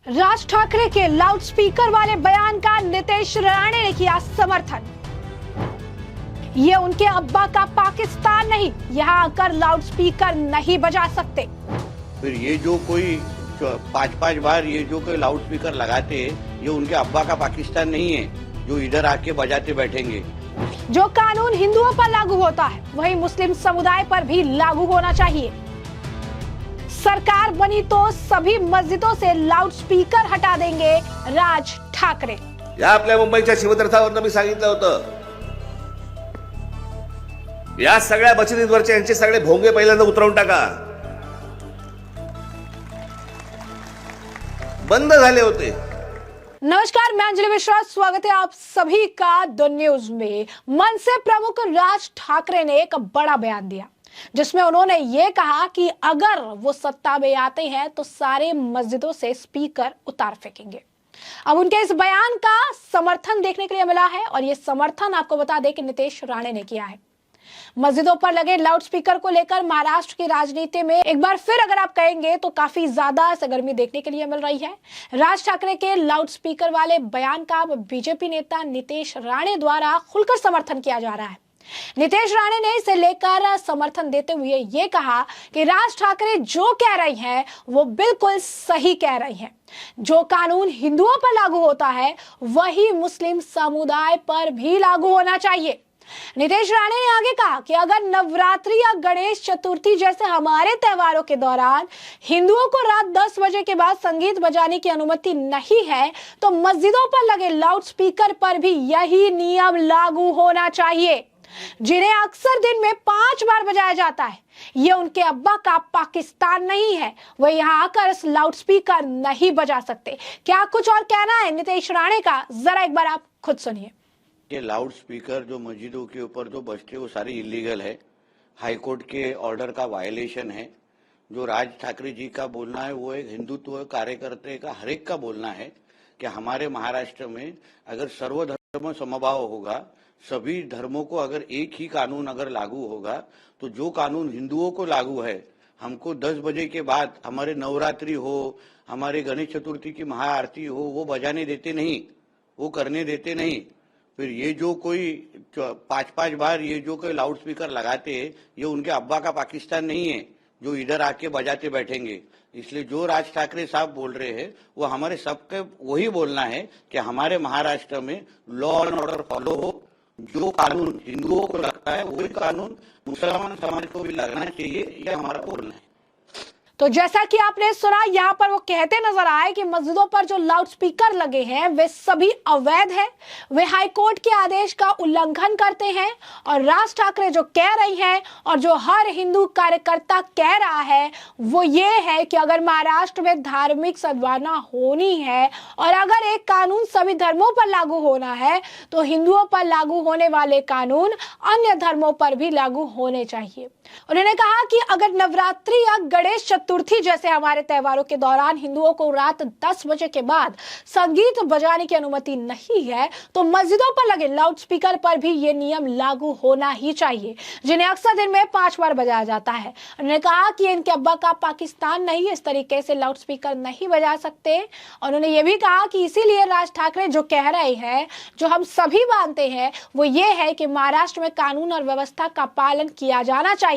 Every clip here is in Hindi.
राज ठाकरे के लाउडस्पीकर वाले बयान का नीतीश राणे ने किया समर्थन। ये उनके अब्बा का पाकिस्तान नहीं, यहाँ आकर लाउडस्पीकर नहीं बजा सकते। फिर ये जो कोई 5-5 बार ये जो कोई लाउडस्पीकर लगाते हैं, ये उनके अब्बा का पाकिस्तान नहीं है जो इधर आके बजाते बैठेंगे। जो कानून हिंदुओं पर लागू होता है वही मुस्लिम समुदाय पर भी लागू होना चाहिए। सरकार बनी तो सभी मस्जिदों से लाउडस्पीकर हटा देंगे राज ठाकरे। या आपल्या मुंबईच्या शिवतीर्थावरनं मी सांगितलं होतं, या सगळ्या मशिदींवरचे यांचे सगळे भोंगे पहिल्यांदा उतरवून टाका। बंद झाले होते। नमस्कार, मैं अंजलि मिश्रा, स्वागत है आप सभी का द न्यूज में। मनसे प्रमुख राज ठाकरे ने एक बड़ा बयान दिया जिसमें उन्होंने ये कहा कि अगर वो सत्ता में आते हैं तो सारे मस्जिदों से स्पीकर उतार फेंकेंगे। अब उनके इस बयान का समर्थन देखने के लिए मिला है और ये समर्थन आपको बता दें कि नीतीश राणे ने किया है। मस्जिदों पर लगे लाउडस्पीकर को लेकर महाराष्ट्र की राजनीति में एक बार फिर अगर आप कहेंगे तो काफी ज्यादा सरगर्मी देखने के लिए मिल रही है। राज ठाकरे के लाउडस्पीकर वाले बयान का बीजेपी नेता नीतीश राणे द्वारा खुलकर समर्थन किया जा रहा है। नीतीश राणे ने इसे लेकर समर्थन देते हुए ये कहा कि राज ठाकरे जो कह रही हैं वो बिल्कुल सही कह रही हैं। जो कानून हिंदुओं पर लागू होता है वही मुस्लिम समुदाय पर भी लागू होना चाहिए। नीतीश राणे ने आगे कहा कि अगर नवरात्रि या गणेश चतुर्थी जैसे हमारे त्योहारों के दौरान हिंदुओं को रात 10 बजे के बाद संगीत बजाने की अनुमति नहीं है तो मस्जिदों पर लगे लाउडस्पीकर पर भी यही नियम लागू होना चाहिए, जिन्हें अक्सर दिन में 5 बार बजाया जाता है। ये उनके अब्बा का पाकिस्तान नहीं है, वह यहाँ आकर लाउडस्पीकर नहीं बजा सकते। क्या कुछ और कहना है नीतीश राणे का, जरा एक बार आप खुद सुनिए। ये लाउड स्पीकर जो मस्जिदों के ऊपर जो बजते वो सारी इलीगल है, हाईकोर्ट के ऑर्डर का वायलेशन है। जो राज ठाकरे जी का बोलना है वो एक हिंदुत्व कार्यकर्ता का हर एक का बोलना है कि हमारे महाराष्ट्र में अगर सर्वधर्म समभाव होगा, सभी धर्मों को अगर एक ही कानून अगर लागू होगा तो जो कानून हिंदुओं को लागू है, हमको 10 बजे के बाद हमारे नवरात्रि हो, हमारे गणेश चतुर्थी की महाआरती हो, वो बजाने देते नहीं, वो करने देते नहीं। फिर ये जो कोई 5-5 बार ये जो कोई लाउडस्पीकर लगाते हैं, ये उनके अब्बा का पाकिस्तान नहीं है जो इधर आके बजाते बैठेंगे। इसलिए जो राज ठाकरे साहब बोल रहे हैं वो हमारे सबके वही बोलना है कि हमारे महाराष्ट्र में लॉ एंड ऑर्डर फॉलो हो। जो कानून हिंदुओं को लगता है वही कानून मुसलमान समाज को भी लगना चाहिए, ये हमारा बोलना है। तो जैसा कि आपने सुना, यहाँ पर वो कहते नजर आए कि मस्जिदों पर जो लाउडस्पीकर लगे हैं वे सभी अवैध हैं, वे हाईकोर्ट के आदेश का उल्लंघन करते हैं। और राज ठाकरे जो कह रही हैं और जो हर हिंदू कार्यकर्ता कह रहा है वो ये है कि अगर महाराष्ट्र में धार्मिक सद्भावना होनी है और अगर एक कानून सभी धर्मों पर लागू होना है तो हिंदुओं पर लागू होने वाले कानून अन्य धर्मों पर भी लागू होने चाहिए। उन्होंने कहा कि अगर नवरात्रि या गणेश चतुर्थी जैसे हमारे त्योहारों के दौरान हिंदुओं को रात 10 बजे के बाद संगीत बजाने की अनुमति नहीं है तो मस्जिदों पर लगे लाउडस्पीकर पर भी ये नियम लागू होना ही चाहिए, जिन्हें अक्सर दिन में 5 बार बजाया जाता है। उन्होंने कहा कि इनके अब्बा का पाकिस्तान नहीं, इस तरीके से लाउडस्पीकर नहीं बजा सकते। उन्होंने ये भी कहा कि इसीलिए राज ठाकरे जो कह रहे हैं, जो हम सभी मानते हैं, वो ये है कि महाराष्ट्र में कानून और व्यवस्था का पालन किया जाना चाहिए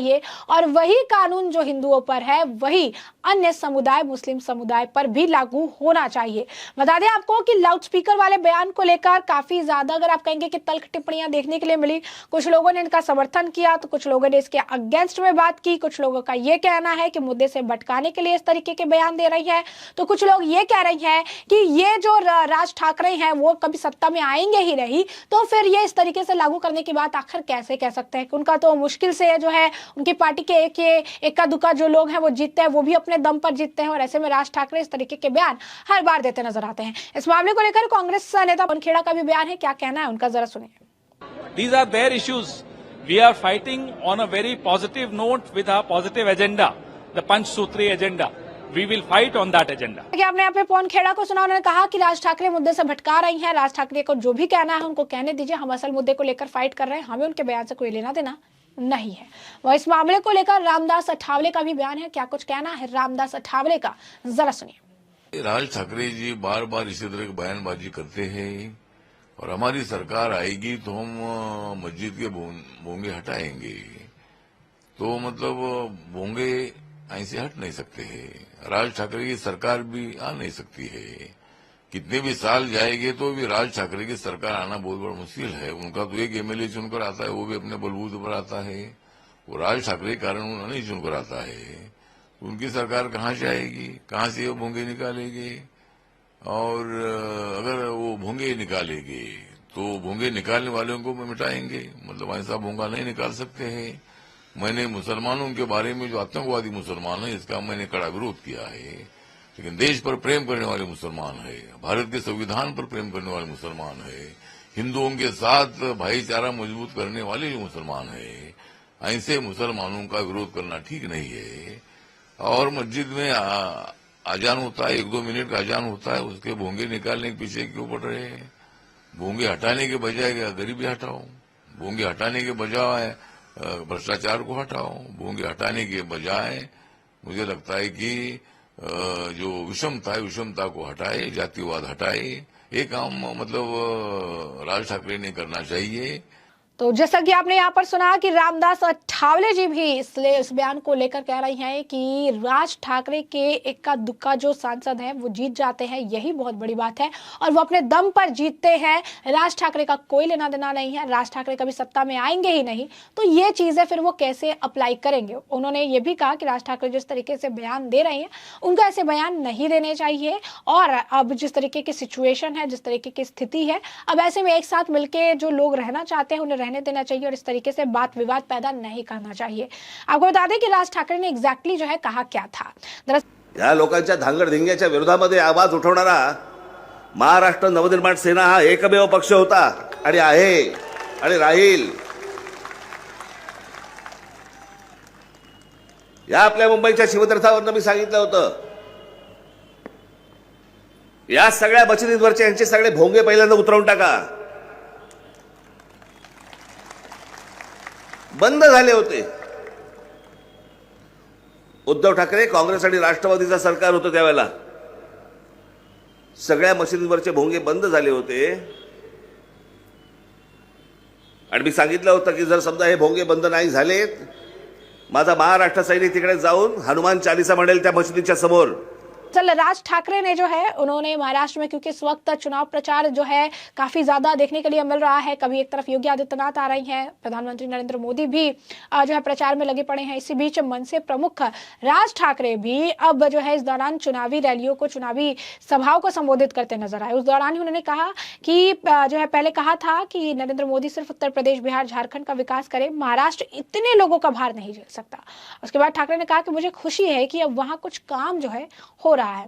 और वही कानून जो हिंदुओं पर है वही अन्य समुदाय मुस्लिम समुदाय पर भी लागू होना चाहिए। बता दें आपको कि लाउडस्पीकर वाले बयान को लेकर काफी ज्यादा अगर आप कहेंगे कि तल्ख टिप्पणियां देखने के लिए मिली। कुछ लोगों ने इनका समर्थन किया तो कुछ लोगों ने इसके अगेंस्ट में बात की। कुछ लोगों का यह कहना है कि मुद्दे से भटकाने के लिए इस तरीके के बयान दे रही है, तो कुछ लोग ये कह रही हैं कि ये जो राज ठाकरे हैं वो कभी सत्ता में आएंगे ही नहीं, तो फिर ये इस तरीके से लागू करने की बात आखिर कैसे कह सकते हैं। उनका तो मुश्किल से जो है उनकी पार्टी के एक दुक्का जो लोग हैं वो जीतते हैं, वो भी अपने दम पर जीतते हैं और ऐसे में राज ठाकरे इस तरीके के बयान हर बार देते नजर आते हैं। इस मामले को लेकर कांग्रेस नेता पवन खेड़ा का भी बयान है, क्या कहना है उनका, जरा सुनिए। These are their issues. We are fighting on a very positive note with a positive agenda, the Panchsutri agenda. We will fight on that agenda. आपने यहाँ पे पवन खेड़ा को सुना, उन्होंने कहा कि राज ठाकरे मुद्दे से भटका रही हैं। राज ठाकरे को जो भी कहना है उनको कहने दीजिए, हम असल मुद्दे को लेकर फाइट कर रहे हैं, हमें उनके बयान से कोई लेना देना नहीं है। वह इस मामले को लेकर रामदास अठावले का भी बयान है, क्या कुछ कहना है रामदास अठावले का, जरा सुनिए। राज ठाकरे जी बार बार इसी तरह की बयानबाजी करते हैं और हमारी सरकार आएगी तो हम मस्जिद के भोंगे हटाएंगे। तो मतलब भोंगे ऐसे हट नहीं सकते हैं। राज ठाकरे की सरकार भी आ नहीं सकती है। कितने भी साल जाएंगे तो भी राज ठाकरे की सरकार आना बहुत बड़ा मुश्किल है। उनका तो एक एमएलए चुनकर आता है, वो भी अपने बलबूते पर आता है। वो राज ठाकरे के कारण उन्हें नहीं चुनकर आता है। उनकी सरकार कहाँ से आएगी, कहाँ से वो भोंगे निकालेंगे? और अगर वो भोंगे निकालेंगे तो भोंगे निकालने वालों को मिटाएंगे, मतलब ऐसा भोंगा नहीं निकाल सकते हैं। मैंने मुसलमानों के बारे में जो आतंकवादी मुसलमान है इसका मैंने कड़ा विरोध किया है, लेकिन देश पर प्रेम करने वाले मुसलमान है, भारत के संविधान पर प्रेम करने वाले मुसलमान है, हिंदुओं के साथ भाईचारा मजबूत करने वाले जो मुसलमान है, ऐसे मुसलमानों का विरोध करना ठीक नहीं है। और मस्जिद में अजान होता है, 1-2 मिनट का अजान होता है, उसके भोंगे निकालने के पीछे क्यों पड़ रहे हैं? भोंगे हटाने के बजाय गरीबी हटाओ, भोंगे हटाने के बजाय भ्रष्टाचार को हटाओ, भोंगे हटाने के बजाय मुझे लगता है कि जो विषमता है विषमता को हटाए, जातिवाद हटाए। ये काम मतलब राज ठाकरे ने करना चाहिए। तो जैसा कि आपने यहाँ पर सुना कि रामदास अठावले जी भी इसलिए इस बयान को लेकर कह रही हैं कि राज ठाकरे के इक्का दुक्का जो सांसद हैं वो जीत जाते हैं, यही बहुत बड़ी बात है और वो अपने दम पर जीतते हैं। राज ठाकरे का कोई लेना देना नहीं है, राज ठाकरे कभी सत्ता में आएंगे ही नहीं, तो ये चीजें फिर वो कैसे अप्लाई करेंगे। उन्होंने ये भी कहा कि राज ठाकरे जिस तरीके से बयान दे रहे हैं उनको ऐसे बयान नहीं देने चाहिए और अब जिस तरीके की सिचुएशन है, जिस तरीके की स्थिति है, अब ऐसे में एक साथ मिलकर जो लोग रहना चाहते हैं उन्हें देना चाहिए और इस तरीके से बात विवाद पैदा नहीं करना चाहिए। आपको बता दें कि राज ठाकरे ने एग्जैक्टली जो है कहा क्या था। या लोकांच्या धांगडधिंग्याच्या विरोधामध्ये आवाज उठवणारा महाराष्ट्र नवनिर्माण सेना हा एकमेव पक्ष होता आणि आहे आणि राहील। या आपल्या मुंबईच्या शिवतीर्थावरनं मी सांगितलं होतं, या सगळ्या मशिदींवरचे यांचे सगळे भोंगे पहिल्यांदा उतरवून टाका। बंद झाले होते। उद्धव ठाकरे काँग्रेस आणि राष्ट्रवादीचं सरकार होतं त्यावेळेला सगळ्या मशिदींवरचे भोंगे बंद झाले होते आणि मी सांगितलं होतं की जर समजा हे भोंगे बंद नाही झालेत, माझा महाराष्ट्र सैनिक तिकडे जाऊन हनुमान चालीसा म्हणेल त्या मशिदीच्या समोर। चल राज ठाकरे ने जो है उन्होंने महाराष्ट्र में, क्योंकि इस वक्त चुनाव प्रचार जो है काफी ज्यादा देखने के लिए मिल रहा है, कभी एक तरफ योगी आदित्यनाथ आ रही हैं, प्रधानमंत्री नरेंद्र मोदी भी जो है प्रचार में लगे पड़े हैं। इसी बीच मनसे प्रमुख राज ठाकरे भी अब जो है इस दौरान चुनावी रैलियों को, चुनावी सभाओं को संबोधित करते नजर आए। उस दौरान ही उन्होंने कहा कि जो है पहले कहा था कि नरेंद्र मोदी सिर्फ उत्तर प्रदेश, बिहार, झारखंड का विकास करे, महाराष्ट्र इतने लोगों का भार नहीं झेल सकता। उसके बाद ठाकरे ने कहा कि मुझे खुशी है कि अब वहां कुछ काम जो है हो रहा है।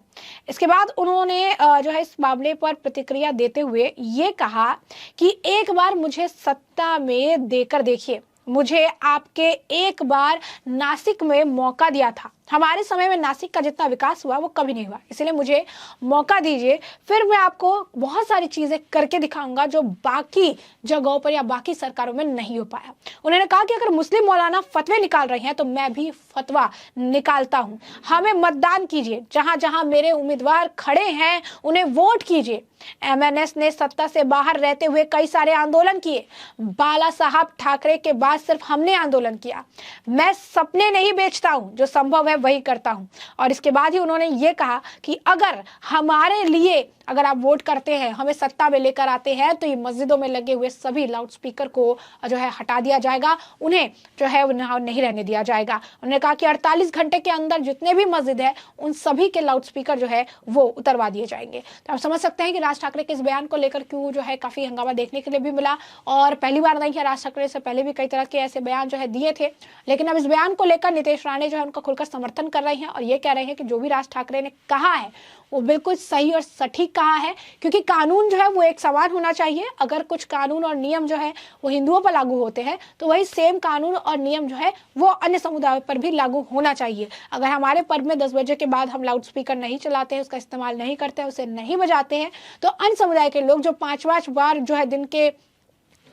इसके बाद उन्होंने जो है इस मामले पर प्रतिक्रिया देते हुए ये कहा कि एक बार मुझे सत्ता में देकर देखिए, मुझे आपके एक बार नासिक में मौका दिया था, हमारे समय में नासिक का जितना विकास हुआ वो कभी नहीं हुआ, इसलिए मुझे मौका दीजिए, फिर मैं आपको बहुत सारी चीजें करके दिखाऊंगा जो बाकी जगहों पर या बाकी सरकारों में नहीं हो पाया। उन्होंने कहा कि अगर मुस्लिम मौलाना फतवे निकाल रहे हैं तो मैं भी फतवा निकालता हूं, हमें मतदान कीजिए, जहां जहां मेरे उम्मीदवार खड़े हैं उन्हें वोट कीजिए। एमएनएस ने सत्ता से बाहर रहते हुए कई सारे आंदोलन किए, बाला साहब ठाकरे के बाद सिर्फ हमने आंदोलन किया। मैं सपने नहीं बेचता हूं, जो संभव है वही करता हूं। और इसके बाद ही उन्होंने ये कहा कि अगर हमारे लिए, अगर आप वोट करते हैं, हमें सत्ता में लेकर आते हैं, तो ये मस्जिदों में लगे हुए सभी लाउडस्पीकर को जो है हटा दिया जाएगा, उन्हें जो है नहीं रहने दिया जाएगा। उन्होंने कहा कि 48 घंटे के अंदर जितने भी मस्जिद है उन सभी के लाउडस्पीकर जो है वो उतरवा दिए जाएंगे। तो आप समझ सकते हैं कि राज ठाकरे के इस बयान को लेकर क्यों जो है काफी हंगामा देखने के लिए भी मिला, और पहली बार नहीं है, राज ठाकरे से पहले भी कई तरह के ऐसे बयान जो है दिए थे, लेकिन अब इस बयान को लेकर नीतीश राणे जो है उनका खुलकर समर्थन कर रही हैं और ये कह रहे हैं कि जो भी राज ठाकरे ने कहा है वो बिल्कुल सही और सटीक कहा है, क्योंकि कानून जो है वो एक समान होना चाहिए। अगर कुछ कानून और नियम जो है वो हिंदुओं पर लागू होते हैं तो वही सेम कानून और नियम जो है वो अन्य समुदायों पर भी लागू होना चाहिए। अगर हमारे पर्व में 10 बजे के बाद हम लाउडस्पीकर नहीं चलाते हैं, उसका इस्तेमाल नहीं करते हैं, उसे नहीं बजाते हैं, तो अन्य समुदाय के लोग जो 5-5 बार जो है दिन के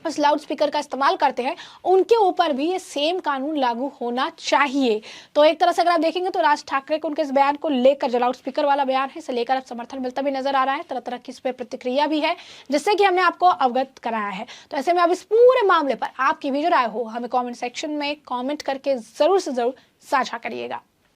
उस लाउड स्पीकर का इस्तेमाल करते हैं उनके ऊपर भी ये सेम कानून लागू होना चाहिए। तो एक तरह से अगर आप देखेंगे तो राज ठाकरे को उनके इस बयान को लेकर, जो लाउड स्पीकर वाला बयान है, इसे लेकर अब समर्थन मिलता भी नजर आ रहा है। तरह तरह की इस पर प्रतिक्रिया भी है, जिससे कि हमने आपको अवगत कराया है। तो ऐसे में अब इस पूरे मामले पर आपकी भी जो राय हो हमें कॉमेंट सेक्शन में कॉमेंट करके जरूर से जरूर साझा करिएगा।